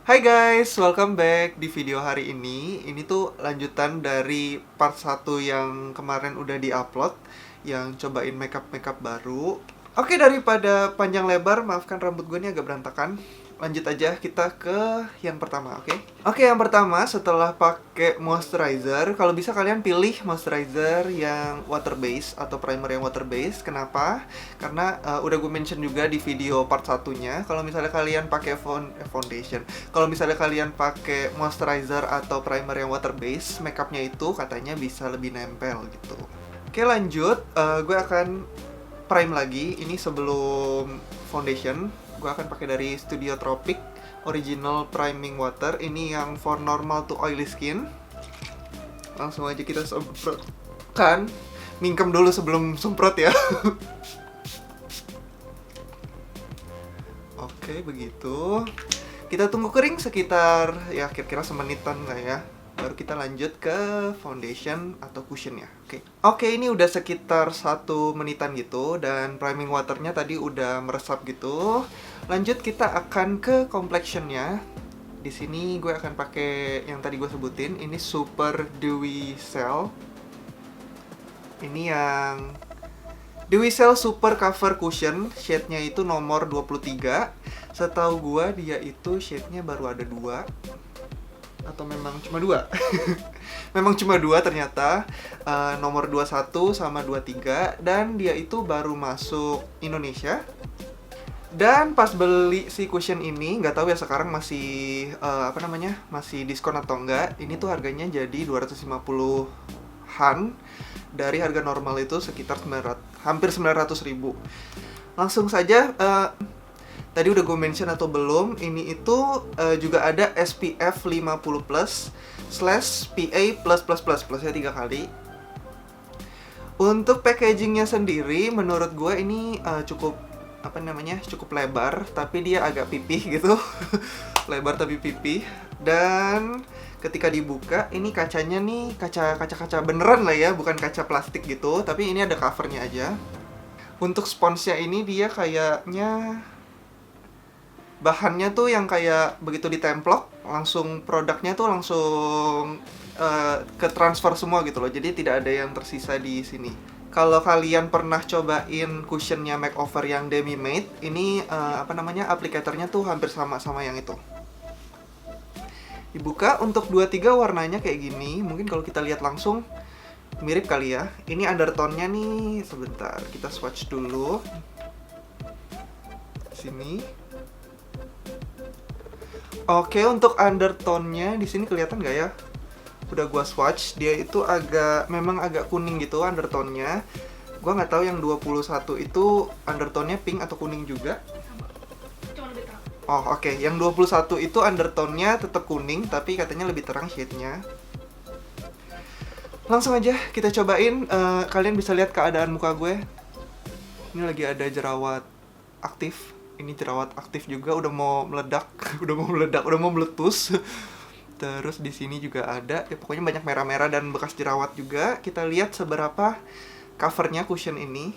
Hai guys, welcome back di video hari ini. Ini tuh lanjutan dari part 1 yang kemarin udah di-upload, yang cobain makeup-makeup baru. Oke, daripada panjang lebar, maafkan rambut gue ini agak berantakan. Lanjut aja kita ke yang pertama, oke? Oke, yang pertama setelah pakai moisturizer, kalau bisa kalian pilih moisturizer yang water base atau primer yang water base. Kenapa? Karena udah gue mention juga di video part satunya, kalau misalnya kalian pakai foundation, kalau misalnya kalian pakai moisturizer atau primer yang water base, makeupnya itu katanya bisa lebih nempel gitu. Oke, lanjut. Gue akan prime lagi. Ini sebelum foundation. Gue akan pakai dari Studio Tropic Original Priming Water. Ini yang for normal to oily skin. Langsung aja kita semprotkan. Mingkem dulu sebelum semprot ya. Oke, begitu. Kita tunggu kering sekitar ya kira-kira semenitan lah ya. Baru kita lanjut ke foundation atau cushionnya. Oke, ini udah sekitar 1 menitan gitu. Dan priming waternya tadi udah meresap gitu. Lanjut kita akan ke complexionnya. Di sini gue akan pakai yang tadi gue sebutin. Ini Super Dewy Cell. Ini yang Dewy Cell Super Cover Cushion. Shade-nya itu nomor 23. Setahu gue dia itu shade-nya baru ada 2. Atau memang cuma 2? Memang cuma 2 ternyata. Nomor 21 sama 23. Dan dia itu baru masuk Indonesia. Dan pas beli si cushion ini, nggak tahu ya sekarang masih masih diskon atau enggak. Ini tuh harganya jadi 250-an. Dari harga normal itu sekitar hampir 900 ribu. Langsung saja, tadi udah gue mention atau belum, ini itu juga ada SPF 50+ / PA+++, plusnya 3 kali. Untuk packagingnya sendiri, menurut gue ini cukup lebar, tapi dia agak pipih gitu. Lebar tapi pipih. Dan ketika dibuka, ini kacanya nih kaca beneran lah ya, bukan kaca plastik gitu, tapi ini ada covernya aja. Untuk sponsnya ini dia kayaknya bahannya tuh yang kayak begitu ditemplok, langsung produknya tuh langsung ke transfer semua gitu loh. Jadi tidak ada yang tersisa di sini. Kalau kalian pernah cobain cushionnya makeover yang Demi Made, ini aplikatornya tuh hampir sama yang itu. Dibuka, untuk 2-3 warnanya kayak gini. Mungkin kalau kita lihat langsung mirip kali ya. Ini undertone-nya nih, sebentar kita swatch dulu. Sini. Oke, untuk undertone-nya di sini kelihatan nggak ya? Udah gua swatch, dia itu memang agak kuning gitu undertone-nya. Gua nggak tahu yang 21 itu undertone-nya pink atau kuning juga. Cuma lebih terang. Oh, oke. Yang 21 itu undertone-nya tetap kuning, tapi katanya lebih terang shade-nya. Langsung aja kita cobain. Kalian bisa lihat keadaan muka gue. Ini lagi ada jerawat aktif. Ini jerawat aktif juga, udah mau meledak, udah mau meletus. Terus di sini juga ada, ya pokoknya banyak merah-merah dan bekas jerawat juga. Kita lihat seberapa covernya cushion ini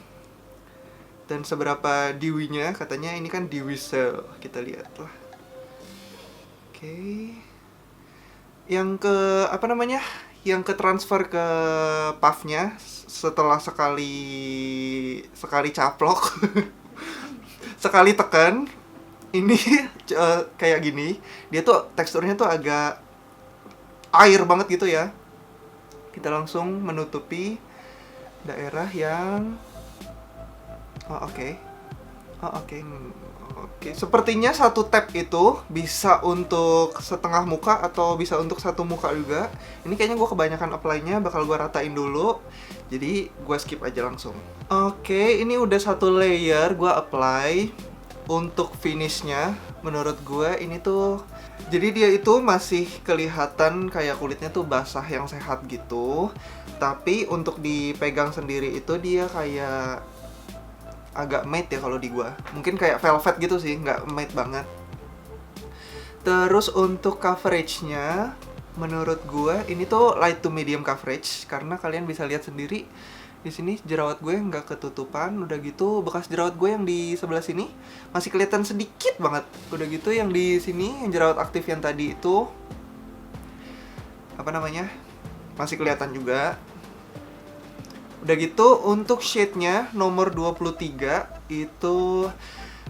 dan seberapa dewy-nya. Katanya ini kan Dewy Cell, kita lihat lah. Oke. Yang ke transfer ke puff-nya setelah sekali caplok. Sekali tekan, ini kayak gini. Dia tuh teksturnya tuh agak air banget gitu ya. Kita langsung menutupi daerah yang oke. Sepertinya satu tap itu bisa untuk setengah muka atau bisa untuk satu muka juga. Ini kayaknya gue kebanyakan apply-nya, bakal gue ratain dulu. Jadi gue skip aja langsung. Oke, ini udah 1 layer gue apply. Untuk finishnya, menurut gue ini tuh, jadi dia itu masih kelihatan kayak kulitnya tuh basah yang sehat gitu. Tapi untuk dipegang sendiri itu dia kayak agak matte ya kalau di gua. Mungkin kayak velvet gitu sih, nggak matte banget. Terus untuk coveragenya, menurut gua ini tuh light to medium coverage. Karena kalian bisa lihat sendiri, Di sini jerawat gue nggak ketutupan, udah gitu bekas jerawat gue yang di sebelah sini masih kelihatan sedikit banget. Udah gitu yang di sini yang jerawat aktif yang tadi itu apa namanya? Masih kelihatan juga. Udah gitu untuk shade-nya nomor 23 itu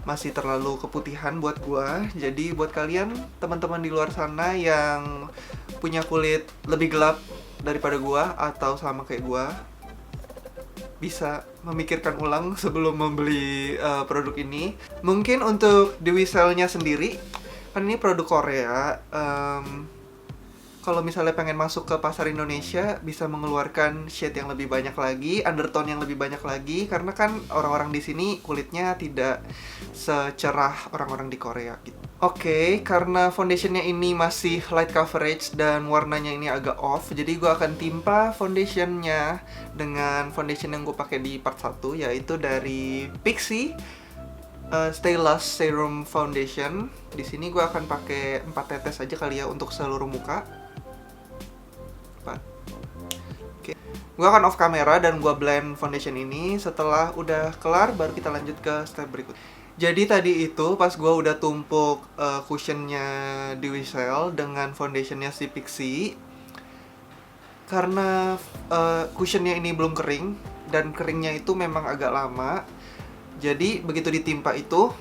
masih terlalu keputihan buat gua. Jadi buat kalian teman-teman di luar sana yang punya kulit lebih gelap daripada gua atau sama kayak gua, bisa memikirkan ulang sebelum membeli produk ini. Mungkin untuk Dewi Cell-nya sendiri, kan ini produk Korea. Kalau misalnya pengen masuk ke pasar Indonesia, bisa mengeluarkan shade yang lebih banyak lagi, undertone yang lebih banyak lagi, karena kan orang-orang di sini kulitnya tidak secerah orang-orang di Korea gitu. Oke, karena foundationnya ini masih light coverage dan warnanya ini agak off, jadi gue akan timpa foundationnya dengan foundation yang gue pakai di part 1, yaitu dari Pixi Stay Lush Serum Foundation. Di sini gue akan pakai 4 tetes aja kali ya untuk seluruh muka. Oke, gue akan off kamera dan gue blend foundation ini. Setelah udah kelar, baru kita lanjut ke step berikut. Jadi tadi itu pas gue udah tumpuk cushionnya Dewi Cell dengan foundationnya si Pixi, karena cushionnya ini belum kering dan keringnya itu memang agak lama. Jadi begitu ditimpa itu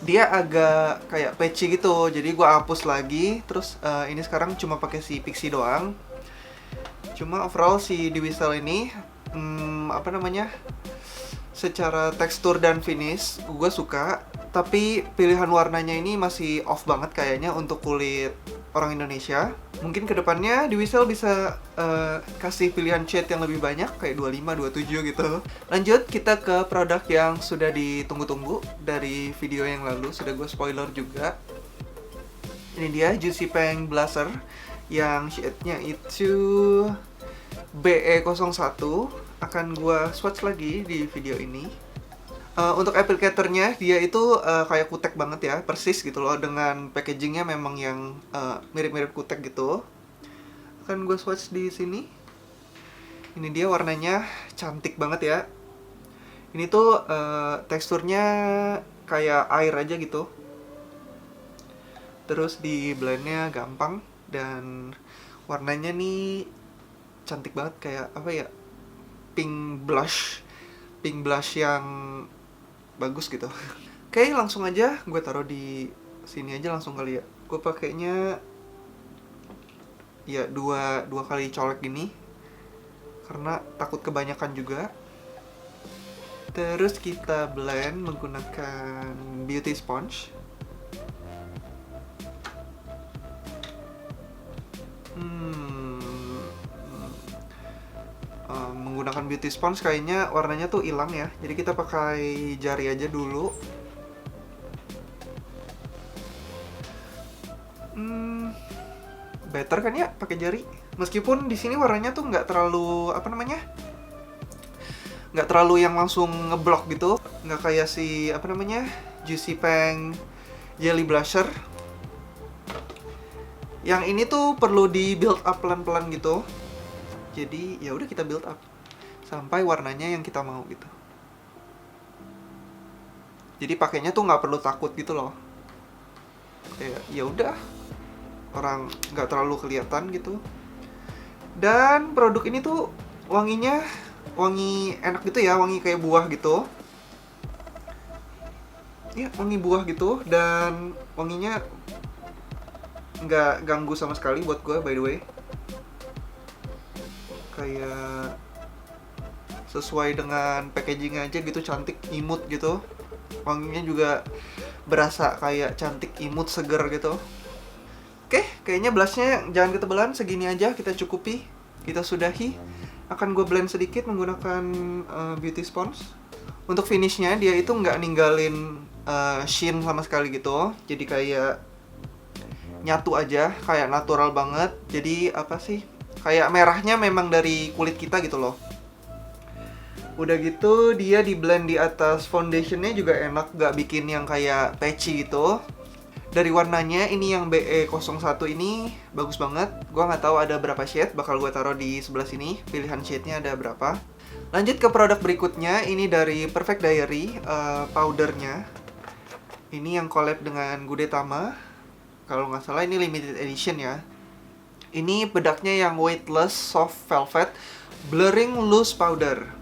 dia agak kayak patchy gitu. Jadi gue hapus lagi. Terus ini sekarang cuma pakai si Pixi doang. Cuma overall si Dewi Cell ini apa namanya, secara tekstur dan finish gue suka. Tapi pilihan warnanya ini masih off banget kayaknya untuk kulit orang Indonesia. Mungkin kedepannya Dewi Cell bisa kasih pilihan shade yang lebih banyak, kayak 25, 27 gitu. Lanjut, kita ke produk yang sudah ditunggu-tunggu dari video yang lalu. Sudah gue spoiler juga. Ini dia Juicy Peng Blusher yang shade-nya itu BE01. Akan gue swatch lagi di video ini. Untuk applicator-nya, dia itu kayak kutek banget ya, persis gitu loh, dengan packaging-nya memang yang mirip-mirip kutek gitu. Akan gue swatch di sini. Ini dia warnanya cantik banget ya. Ini tuh teksturnya kayak air aja gitu. Terus di blend-nya gampang dan warnanya nih cantik banget, kayak apa ya, pink blush yang bagus gitu. Oke, langsung aja gue taruh di sini aja langsung kali ya. Gue pakainya ya dua kali colek gini karena takut kebanyakan juga. Terus kita blend menggunakan beauty sponge. Menggunakan beauty sponge kayaknya warnanya tuh hilang ya. Jadi kita pakai jari aja dulu. Better kan ya pakai jari. Meskipun di sini warnanya tuh nggak terlalu apa namanya, nggak terlalu yang langsung ngeblok gitu. Nggak kayak si apa namanya, Juicy Peng Jelly Blusher. Yang ini tuh perlu di build up pelan-pelan gitu. Jadi ya udah kita build up sampai warnanya yang kita mau gitu. Jadi pakainya tuh nggak perlu takut gitu loh. Kayak ya udah, orang nggak terlalu kelihatan gitu. Dan produk ini tuh wanginya wangi enak gitu ya, wangi kayak buah gitu. Ya wangi buah gitu dan wanginya nggak ganggu sama sekali buat gue, by the way. Kayak sesuai dengan packaging aja gitu, cantik, imut gitu. Wanginya juga berasa kayak cantik, imut, seger gitu. Oke, kayaknya blushnya jangan ketebalan, segini aja kita cukupi. Kita sudahi. Akan gue blend sedikit menggunakan beauty sponge. Untuk finishnya dia itu nggak ninggalin sheen sama sekali gitu. Jadi kayak nyatu aja, kayak natural banget. Jadi apa sih, kayak merahnya memang dari kulit kita gitu loh. Udah gitu dia di blend di atas foundationnya juga enak, gak bikin yang kayak patchy gitu. Dari warnanya ini yang BE01 ini bagus banget. Gua nggak tahu ada berapa shade, bakal gue taruh di sebelah sini. Pilihan shade-nya ada berapa. Lanjut ke produk berikutnya, ini dari Perfect Diary, powdernya. Ini yang collab dengan Gudetama. Kalau nggak salah ini limited edition ya. Ini bedaknya yang weightless soft velvet blurring loose powder.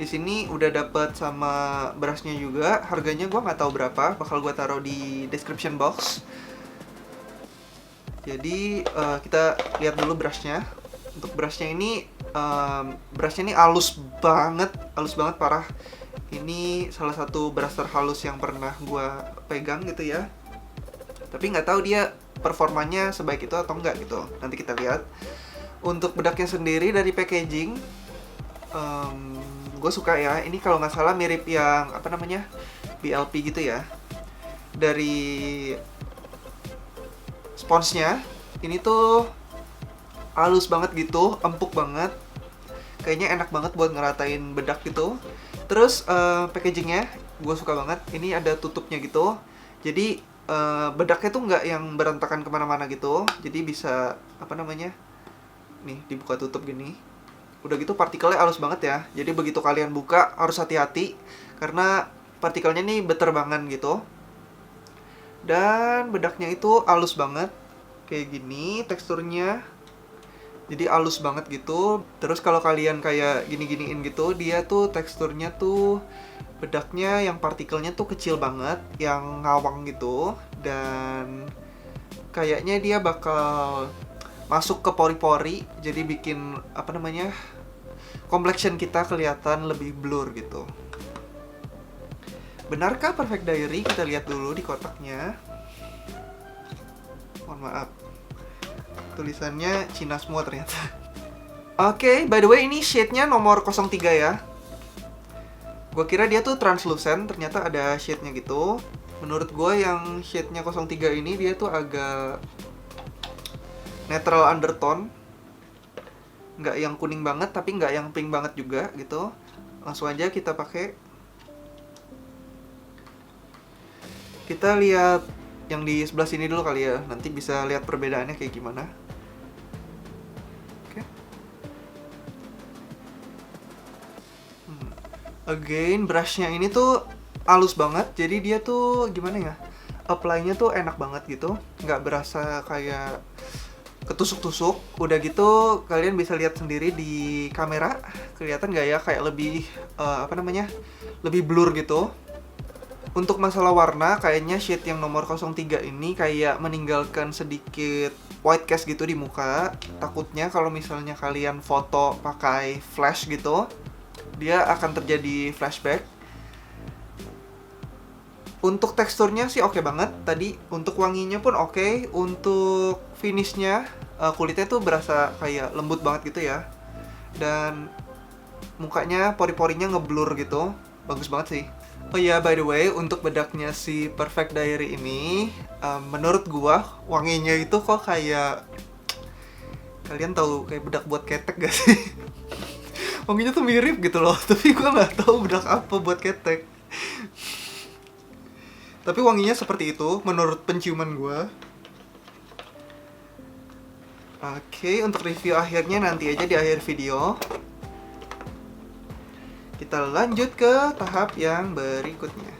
Di sini udah dapet sama brushnya juga. Harganya gua nggak tahu berapa, bakal gua taruh di description box. Jadi kita lihat dulu brushnya. Untuk brushnya ini halus banget parah. Ini salah satu brush terhalus yang pernah gua pegang gitu ya. Tapi nggak tahu dia performanya sebaik itu atau enggak gitu. Nanti kita lihat. Untuk bedaknya sendiri dari packaging, gue suka ya. Ini kalau nggak salah mirip yang apa namanya BLP gitu ya. Dari sponsnya, ini tuh halus banget gitu, empuk banget. Kayaknya enak banget buat ngeratain bedak gitu. Terus packagingnya gue suka banget. Ini ada tutupnya gitu. Jadi bedaknya tuh nggak yang berantakan kemana-mana gitu. Jadi bisa apa namanya? Nih dibuka tutup gini. Udah gitu partikelnya halus banget ya. Jadi begitu kalian buka harus hati-hati karena partikelnya nih beterbangan gitu. Dan bedaknya itu halus banget. Kayak gini teksturnya. Jadi halus banget gitu. Terus kalau kalian kayak gini-giniin gitu, dia tuh teksturnya tuh bedaknya yang partikelnya tuh kecil banget, yang ngawang gitu. Dan kayaknya dia bakal masuk ke pori-pori, jadi bikin apa namanya complexion kita kelihatan lebih blur gitu. Benarkah Perfect Diary? Kita lihat dulu di kotaknya. Mohon maaf, tulisannya Cina semua ternyata. Oke, by the way ini shade-nya nomor 03 ya. Gua kira dia tuh translucent, ternyata ada shade-nya gitu. Menurut gue yang shade-nya 03 ini dia tuh agak neutral undertone. Nggak yang kuning banget, tapi nggak yang pink banget juga gitu. Langsung aja kita pakai. Kita lihat yang di sebelah sini dulu kali ya. Nanti bisa lihat perbedaannya kayak gimana. Oke. Again, brushnya ini tuh halus banget. Jadi dia tuh gimana ya? Apply-nya tuh enak banget gitu. Nggak berasa kayak ketusuk-tusuk. Udah gitu kalian bisa lihat sendiri di kamera. Kelihatan nggak ya? Kayak lebih apa namanya? Lebih blur gitu. Untuk masalah warna, kayaknya shade yang nomor 03 ini kayak meninggalkan sedikit white cast gitu di muka. Takutnya kalau misalnya kalian foto pakai flash gitu, dia akan terjadi flashback. Untuk teksturnya sih oke banget tadi. Untuk wanginya pun oke. Untuk finishnya, kulitnya tuh berasa kayak lembut banget gitu ya. Dan mukanya pori-porinya ngeblur gitu. Bagus banget sih. Oh iya, by the way, untuk bedaknya si Perfect Diary ini, menurut gua wanginya itu kok kayak, kalian tahu kayak bedak buat ketek gak sih? Wanginya tuh mirip gitu loh, tapi gua nggak tahu bedak apa buat ketek. Tapi wanginya seperti itu menurut penciuman gua. Oke, untuk review akhirnya nanti aja di akhir video. Kita lanjut ke tahap yang berikutnya.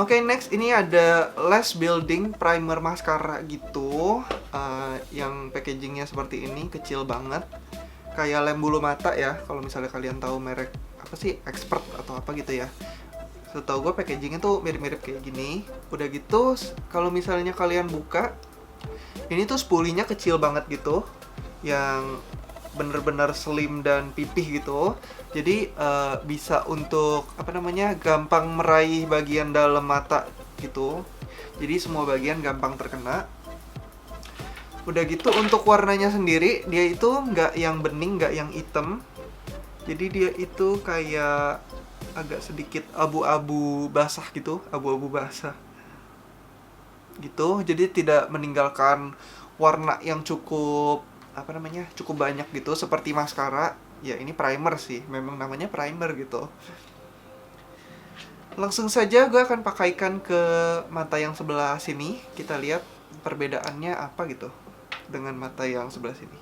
Oke, next ini ada Lash Building Primer Mascara gitu. Yang packagingnya seperti ini, kecil banget. Kayak lem bulu mata ya, kalau misalnya kalian tahu merek apa sih, Expert atau apa gitu ya. Setahu gue packagingnya tuh mirip-mirip kayak gini. Udah gitu, kalau misalnya kalian buka, ini tuh spulinya kecil banget gitu. Yang bener-bener slim dan pipih gitu. Jadi bisa untuk apa namanya, gampang meraih bagian dalam mata gitu. Jadi semua bagian gampang terkena. Udah gitu untuk warnanya sendiri, dia itu nggak yang bening, nggak yang hitam. Jadi dia itu kayak agak sedikit abu-abu basah gitu, abu-abu basah gitu. Jadi tidak meninggalkan warna yang cukup apa namanya, cukup banyak gitu seperti maskara. Ya ini primer sih, memang namanya primer gitu. Langsung saja gue akan pakaikan ke mata yang sebelah sini. Kita lihat perbedaannya apa gitu dengan mata yang sebelah sini.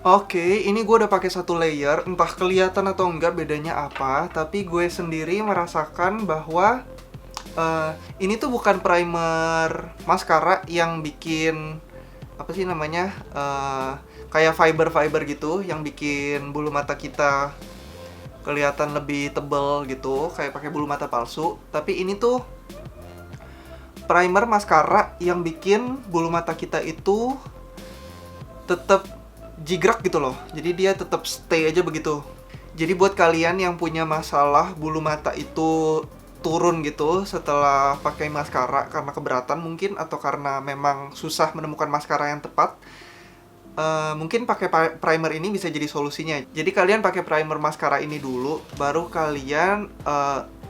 Oke, ini gue udah pakai satu layer, entah kelihatan atau enggak bedanya apa, tapi gue sendiri merasakan bahwa ini tuh bukan primer maskara yang bikin apa sih namanya, kayak fiber-fiber gitu, yang bikin bulu mata kita kelihatan lebih tebel gitu, kayak pakai bulu mata palsu. Tapi ini tuh primer maskara yang bikin bulu mata kita itu tetap jigrak gitu loh. Jadi dia tetap stay aja begitu. Jadi buat kalian yang punya masalah bulu mata itu turun gitu setelah pakai maskara karena keberatan mungkin, atau karena memang susah menemukan maskara yang tepat, mungkin pakai primer ini bisa jadi solusinya. Jadi kalian pakai primer maskara ini dulu, baru kalian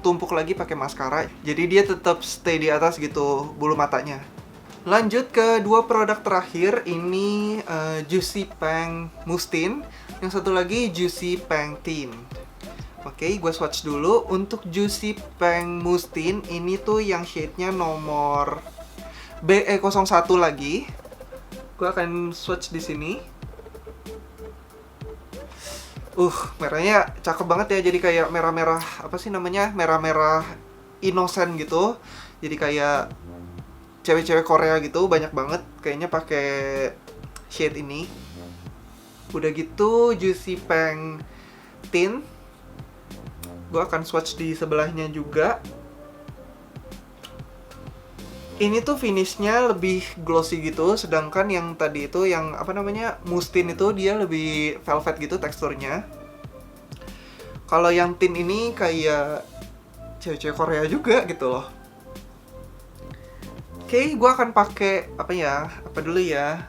tumpuk lagi pakai maskara. Jadi dia tetap stay di atas gitu bulu matanya. Lanjut ke dua produk terakhir, ini Juicy Peng Mousse Tint, yang satu lagi Juicy Peng Tint. Oke, gue swatch dulu. Untuk Juicy Peng Mousse Tint ini tuh yang shade-nya nomor BE01 lagi. Gue akan swatch di sini. Merahnya cakep banget ya. Jadi kayak merah-merah, apa sih namanya? Merah-merah innocent gitu. Jadi kayak cewek-cewek Korea gitu, banyak banget kayaknya pakai shade ini. Udah gitu Juicy Peng Tint, gue akan swatch di sebelahnya juga. Ini tuh finishnya lebih glossy gitu, sedangkan yang tadi itu yang apa namanya mousse tint itu dia lebih velvet gitu teksturnya. Kalau yang tint ini kayak cewek-cewek Korea juga gitu loh. Oke, gue akan pakai apa dulu ya,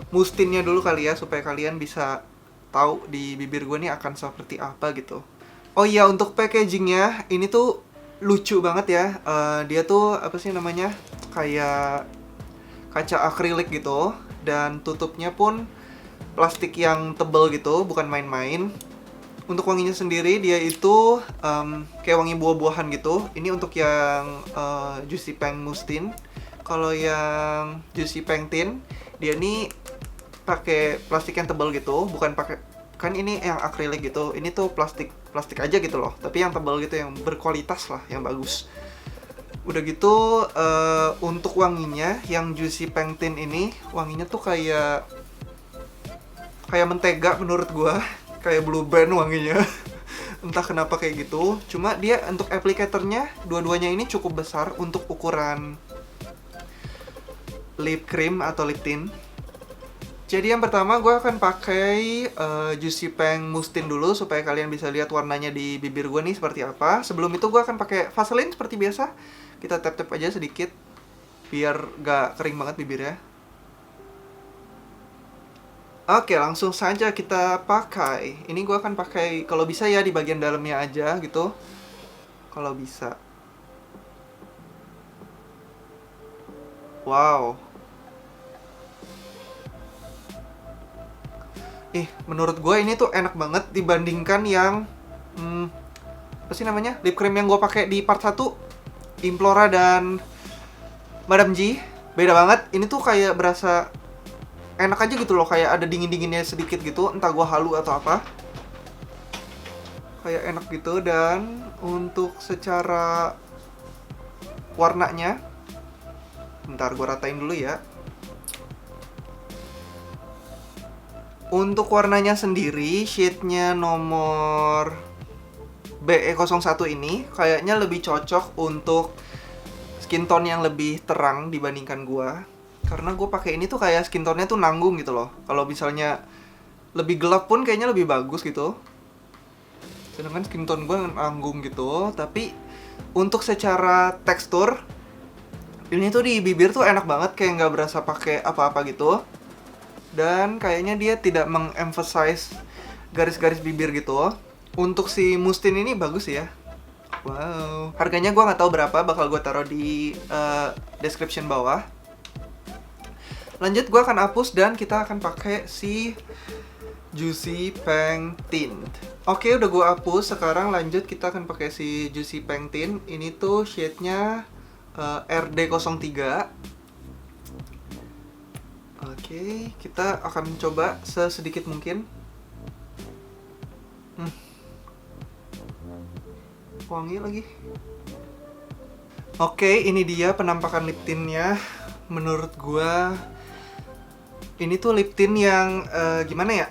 mousse tintnya dulu kali ya, supaya kalian bisa tahu di bibir gue nih akan seperti apa gitu. Oh iya, untuk packagingnya ini tuh lucu banget ya. Dia tuh apa sih namanya, kayak kaca akrilik gitu, dan tutupnya pun plastik yang tebel gitu, bukan main-main. Untuk wanginya sendiri dia itu kayak wangi buah-buahan gitu. Ini untuk yang Juicy Peng Mousse Tint. Kalau yang Juicy Peng Tint, dia nih pakai plastik yang tebal gitu, bukan pakai, kan ini yang akrilik gitu. Ini tuh plastik aja gitu loh, tapi yang tebal gitu, yang berkualitas lah, yang bagus. Udah gitu untuk wanginya, yang Juicy Peng Tint ini wanginya tuh kayak mentega menurut gua. Kayak Blue Band wanginya. Entah kenapa kayak gitu. Cuma dia untuk applicatornya, dua-duanya ini cukup besar untuk ukuran lip cream atau lip tint. Jadi yang pertama gue akan pakai Juicy Peng Mousse Tint dulu, supaya kalian bisa lihat warnanya di bibir gue nih seperti apa. Sebelum itu gue akan pakai Vaseline seperti biasa. Kita tap-tap aja sedikit biar gak kering banget bibirnya. Oke, langsung saja kita pakai. Ini gue akan pakai, kalau bisa ya di bagian dalamnya aja gitu. Kalau bisa. Wow. Menurut gue ini tuh enak banget dibandingkan yang apa sih namanya, lip cream yang gue pakai di part 1, Implora dan Madame G. Beda banget. Ini tuh kayak berasa enak aja gitu loh, kayak ada dingin-dinginnya sedikit gitu, entah gua halu atau apa. Kayak enak gitu. Dan untuk secara warnanya, bentar gua ratain dulu ya. Untuk warnanya sendiri, shade-nya nomor BE01 ini kayaknya lebih cocok untuk skin tone yang lebih terang dibandingkan gua. Karena gue pakai ini tuh kayak skin tone-nya tuh nanggung gitu loh. Kalau misalnya lebih gelap pun kayaknya lebih bagus gitu. Sedangkan skin tone gue nanggung gitu. Tapi untuk secara tekstur, ini tuh di bibir tuh enak banget, kayak nggak berasa pakai apa-apa gitu. Dan kayaknya dia tidak mengemphasize garis-garis bibir gitu. Untuk si mousse tint ini bagus ya. Wow. Harganya gue nggak tahu berapa, bakal gue taruh di description bawah. Lanjut, gue akan hapus dan kita akan pakai si Juicy Peng Tint. Oke, udah gue hapus. Sekarang lanjut kita akan pakai si Juicy Peng Tint. Ini tuh shade-nya RD03. Oke, kita akan coba sesedikit mungkin. Wangi lagi. Oke, ini dia penampakan lip tintnya. Menurut gua ini tuh lip tint yang gimana ya?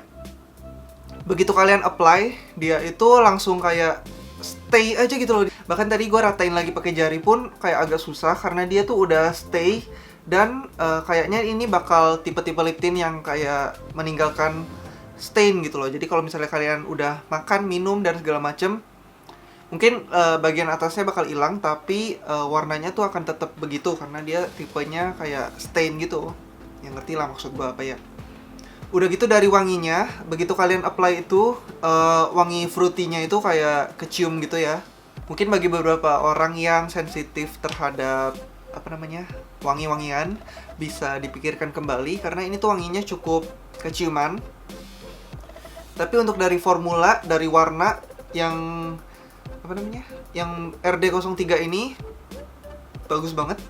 Begitu kalian apply, dia itu langsung kayak stay aja gitu loh. Bahkan tadi gua ratain lagi pakai jari pun kayak agak susah karena dia tuh udah stay. Dan kayaknya ini bakal tipe-tipe lip tint yang kayak meninggalkan stain gitu loh. Jadi kalau misalnya kalian udah makan, minum, dan segala macem, mungkin bagian atasnya bakal hilang, tapi warnanya tuh akan tetap begitu karena dia tipenya kayak stain gitu. Yang ngerti lah maksud gua apa ya. Udah gitu dari wanginya, begitu kalian apply itu, wangi fruity-nya itu kayak kecium gitu ya. Mungkin bagi beberapa orang yang sensitif terhadap wangi-wangian bisa dipikirkan kembali karena ini tuh wanginya cukup keciuman. Tapi untuk dari formula, dari warna yang yang RD03 ini bagus banget.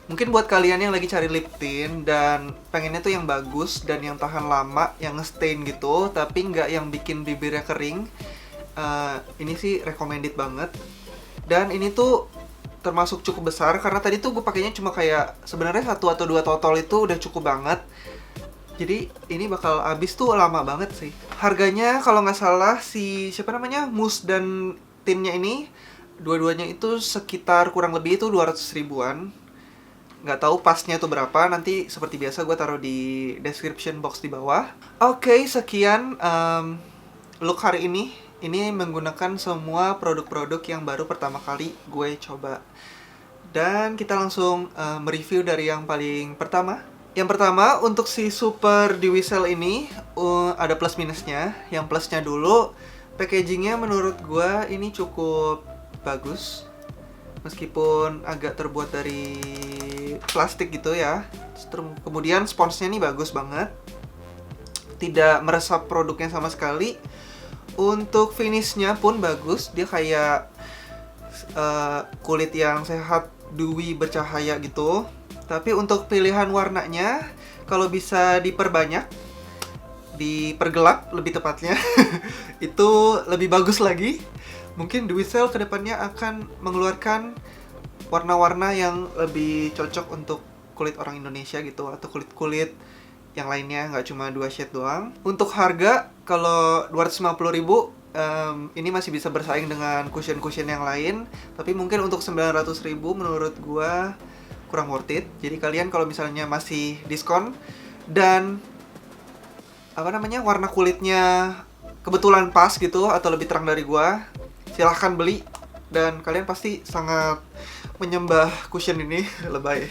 Mungkin buat kalian yang lagi cari lip tint dan pengennya tuh yang bagus dan yang tahan lama, yang nge-stain gitu, tapi nggak yang bikin bibirnya kering, ini sih recommended banget. Dan ini tuh termasuk cukup besar karena tadi tuh gue pakainya cuma kayak sebenarnya 1 atau 2 totol itu udah cukup banget. Jadi ini bakal habis tuh lama banget sih. Harganya kalau nggak salah mousse dan tintnya ini dua-duanya itu sekitar kurang lebih itu 200 ribuan. Nggak tahu pasnya tuh berapa, nanti seperti biasa gue taruh di description box di bawah. Oke, sekian look hari ini. Ini menggunakan semua produk-produk yang baru pertama kali gue coba. Dan kita langsung mereview dari yang paling pertama. Yang pertama, untuk si Super Dewy Cell ini ada plus minusnya. Yang plusnya dulu, packagingnya menurut gue ini cukup bagus. Meskipun agak terbuat dari plastik gitu ya. Kemudian sponsnya ini bagus banget. Tidak meresap produknya sama sekali. Untuk finishnya pun bagus, dia kayak kulit yang sehat, dewy, bercahaya gitu. Tapi untuk pilihan warnanya, kalau bisa diperbanyak, dipergelap lebih tepatnya, itu lebih bagus lagi. Mungkin Dewy Cell kedepannya akan mengeluarkan warna-warna yang lebih cocok untuk kulit orang Indonesia gitu, atau kulit-kulit yang lainnya, nggak cuma 2 shade doang. Untuk harga, kalau 250 ribu, ini masih bisa bersaing dengan cushion-cushion yang lain. Tapi mungkin untuk 900 ribu menurut gua kurang worth it. Jadi kalian kalau misalnya masih diskon dan warna kulitnya kebetulan pas gitu atau lebih terang dari gua, silahkan beli. Dan kalian pasti sangat menyembah cushion ini. Lebay.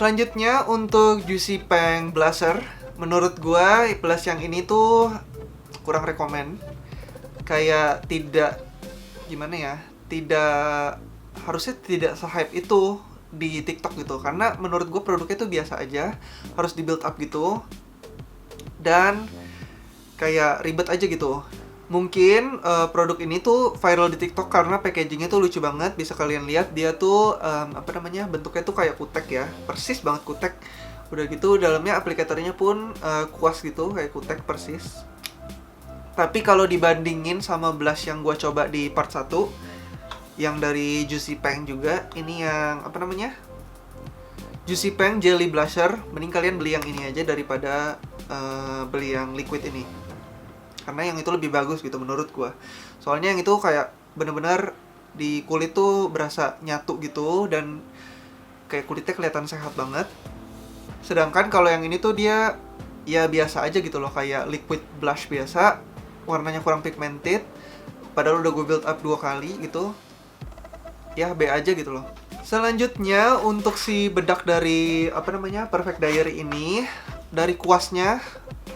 Selanjutnya untuk Juicy Peng Blusher, menurut gua blush yang ini tuh kurang rekomen. Kayak harusnya tidak se-hype itu di TikTok gitu. Karena menurut gua produknya tuh biasa aja, harus di build up gitu. Dan kayak ribet aja gitu. Mungkin produk ini tuh viral di TikTok karena packagingnya tuh lucu banget. Bisa kalian lihat dia tuh bentuknya tuh kayak kutek ya, persis banget kutek. Udah gitu dalamnya aplikatornya pun kuas gitu, kayak kutek persis. Tapi kalau dibandingin sama blush yang gua coba di part 1 yang dari Juicy Peng juga, ini yang Juicy Peng Jelly Blusher, mending kalian beli yang ini aja daripada beli yang liquid ini. Karena yang itu lebih bagus gitu menurut gua. Soalnya yang itu kayak bener-bener di kulit tuh berasa nyatu gitu dan kayak kulitnya kelihatan sehat banget. Sedangkan kalau yang ini tuh dia ya biasa aja gitu loh, kayak liquid blush biasa, warnanya kurang pigmented. Padahal udah gue build up 2 kali gitu. Ya B aja gitu loh. Selanjutnya untuk si bedak dari Perfect Diary ini, dari kuasnya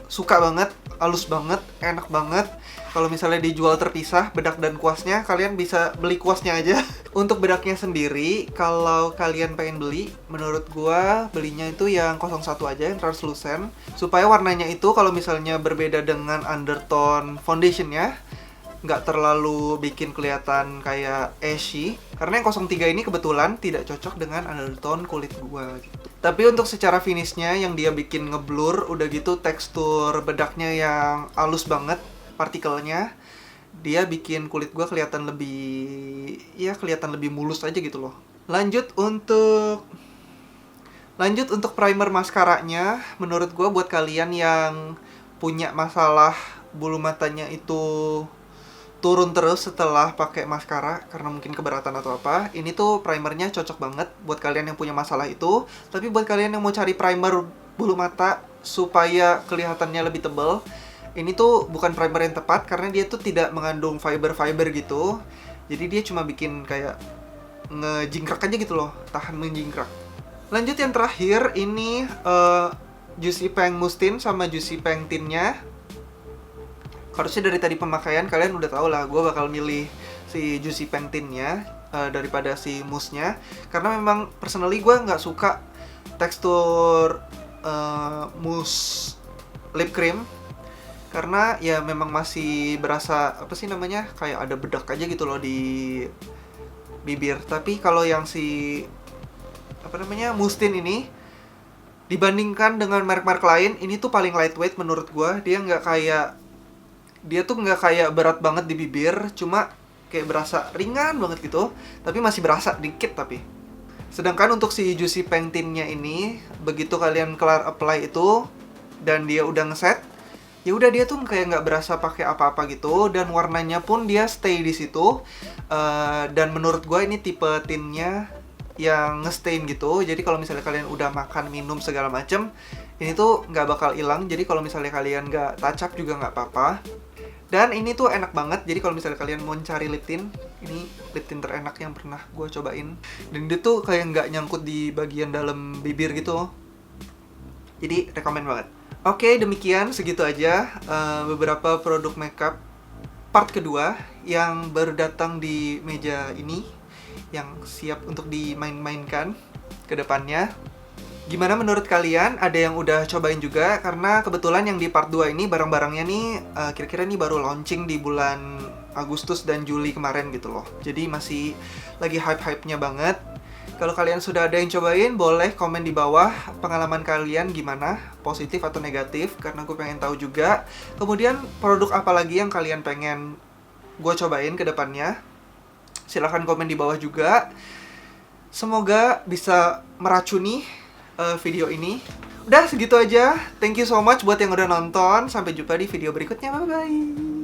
suka banget, halus banget, enak banget. Kalau misalnya dijual terpisah bedak dan kuasnya, kalian bisa beli kuasnya aja. Untuk bedaknya sendiri, kalau kalian pengen beli, menurut gua belinya itu yang 01 aja, yang translucent, supaya warnanya itu kalau misalnya berbeda dengan undertone foundationnya, nggak terlalu bikin kelihatan kayak ashy. Karena yang 03 ini kebetulan tidak cocok dengan undertone kulit gua gitu. Tapi untuk secara finishnya yang dia bikin ngeblur, udah gitu tekstur bedaknya yang halus banget, partikelnya, dia bikin kulit gua kelihatan lebih, ya kelihatan lebih mulus aja gitu loh. Lanjut untuk primer maskaranya, menurut gua buat kalian yang punya masalah bulu matanya itu turun terus setelah pakai maskara karena mungkin keberatan atau apa, ini tuh primernya cocok banget buat kalian yang punya masalah itu. Tapi buat kalian yang mau cari primer bulu mata supaya kelihatannya lebih tebal, ini tuh bukan primer yang tepat karena dia tuh tidak mengandung fiber-fiber gitu. Jadi dia cuma bikin kayak ngejingkrak aja gitu loh, tahan menjingkrak. Lanjut yang terakhir, ini Juicy Peng Mousse Tint sama Juicy Peng Tintnya. Harusnya dari tadi pemakaian kalian udah tau lah gue bakal milih si Juicy Peng Tintnya daripada si mousse-nya. Karena memang personally gue nggak suka tekstur mousse lip cream. Karena ya memang masih berasa, apa sih namanya, kayak ada bedak aja gitu loh di bibir. Tapi kalau yang si, apa namanya, mousse tint ini, dibandingkan dengan merek-merek lain, ini tuh paling lightweight menurut gue. Dia tuh nggak kayak berat banget di bibir, cuma kayak berasa ringan banget gitu, tapi masih berasa dikit tapi. Sedangkan untuk si Juicy Peng Tintnya ini, begitu kalian kelar apply itu dan dia udah ngeset, ya udah dia tuh kayak nggak berasa pakai apa-apa gitu, dan warnanya pun dia stay di situ. Dan menurut gue ini tipe tintnya yang ngestain gitu, jadi kalau misalnya kalian udah makan, minum segala macem, ini tuh nggak bakal hilang. Jadi kalau misalnya kalian nggak touch up juga nggak apa-apa. Dan ini tuh enak banget, jadi kalau misalnya kalian mau cari lip tint, ini lip tint terenak yang pernah gue cobain. Dan dia tuh kayak nggak nyangkut di bagian dalam bibir gitu. Jadi rekomen banget. Oke, demikian segitu aja beberapa produk makeup part kedua yang baru datang di meja ini, yang siap untuk dimain-mainkan ke depannya. Gimana menurut kalian? Ada yang udah cobain juga? Karena kebetulan yang di part 2 ini barang-barangnya nih kira-kira nih baru launching di bulan Agustus dan Juli kemarin gitu loh. Jadi masih lagi hype-hype-nya banget. Kalau kalian sudah ada yang cobain, boleh komen di bawah pengalaman kalian gimana, positif atau negatif, karena gue pengen tahu juga. Kemudian produk apa lagi yang kalian pengen gue cobain ke depannya? Silahkan komen di bawah juga. Semoga bisa meracuni video ini. Udah segitu aja. Thank you so much buat yang udah nonton. Sampai jumpa di video berikutnya. Bye bye.